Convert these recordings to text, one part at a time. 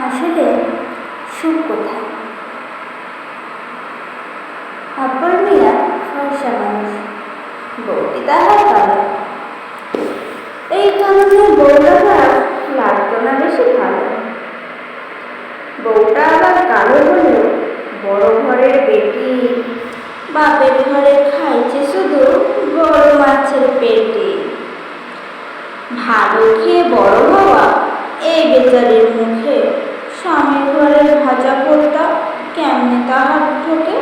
আসলে সুখ কোথায়? আব্বর মিয়া ফর্সা মানুষ, বউটি তাহার কালো। এই কারণে বউটা লাগতো না বেশি ভালো। বউটা আবার কালো হলেও বড় ঘরের বেটি, বাপের ঘরে খাইছে শুধু বড় মাছের পেটি। ভালো খেয়ে বড় হওয়া এই বেচারির মুখে, স্বামীর ঘরে ভাজা পোড়া কেমনে তাহার ঠোকে।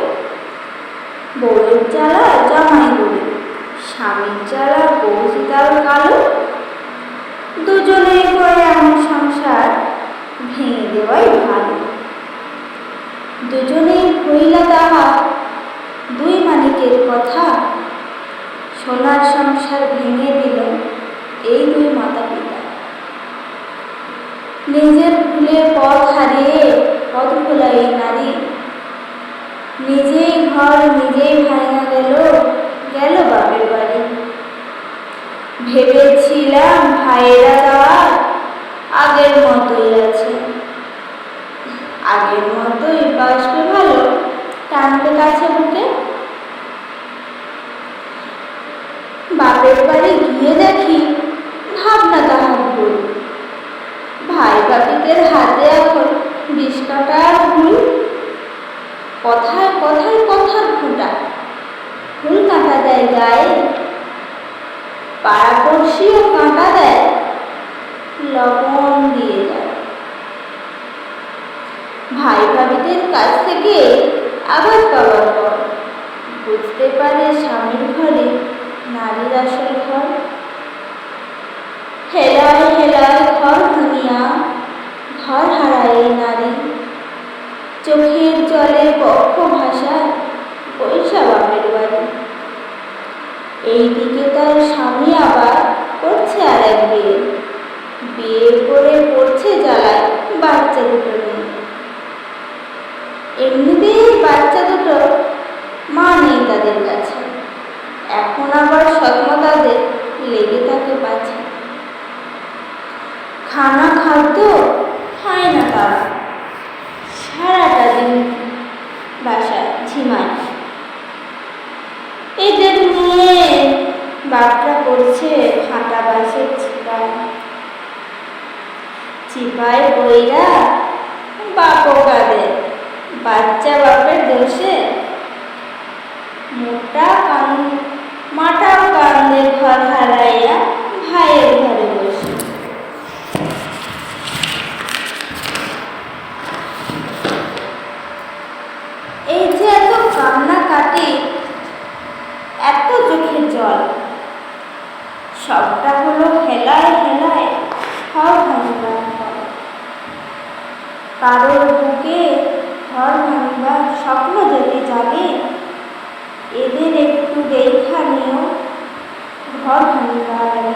বউয়ের জ্বালা জামাই গরু, স্বামীর জ্বালা বউ শীতাল কালো। দুজনেই করে এমন সংসার ভেঙে দেওয়াই ভালো। দুজনেই ভইলা তাহা দুই মানিকের কথা, সোনার সংসার ভেঙে দিল এই দুই মাতা পিতা। নিজের ভুলে পথ হারিয়ে পথ ভোলা এই নারী, নিজেই ঘর নিজেই ভাঙা গেল, গেল বাপের বাড়ি। ভেবেছিলাম ভাইয়েরা যাওয়ার আগের মতোই আছে, আগের মতোই বাসবে ভালো, টানবে কাছে বুকে। বাপের বাড়ি গিয়ে দেখি ভাবনা তাহার ভুল, ভাই বাপিদের হাতে এখন বিষ কাটার ভুল। কথায় কথায় কথার ফুটা, ফুল কাঁটা দেয় গায়ে, পাড়াপড়শিও কাঁটা দেয়, লবণ দিয়ে যায়। ভাই ভাবিদের কাছ থেকে আঘাত পাওয়ার পর বুঝতে পারে স্বামীর ঘরে নারীর আসল ঘর। হেলায় হেলায় ঘর ভাঙিয়া ঘর হারায় এই নারী, চোখের জলে বক্ষ ভাষায় পয়সা বাপের বাড়ি। এইদিকে তার স্বামী আবার করছে আর এক বিয়ে, বিয়ে করে পড়ছে জ্বালায় বাচ্চা দুটো নিয়ে। এমনিতেই বাচ্চা দুটো মা নেই তাদের কাছে, এখন আবার সৎমা তাদের লেগে থাকে পাছে। খানা খাদ্য খায় না তারা, সারাটা দিন বাসায় ঝিমায়। এদের নিয়ে বাপটা করছে ফাটা বাসের চিপায়, চিপায় বইরা বাপও কাঁদে বাচ্চা বাপের দোষে। মাটাও কান্দে ঘর হারাইয়া ভাইয়ের ঘরে বসে। এই যে এত কান্না কাটি, এত চোখের জল, সবটা হলো হেলায় হেলায় ঘর ভাঙিবার ফল। কারোর বুকে ঘর ভাঙিবার স্বপ্ন যদি জাগে, এদের একটু দেখা নিও ঘর ভাঙিবার আগে।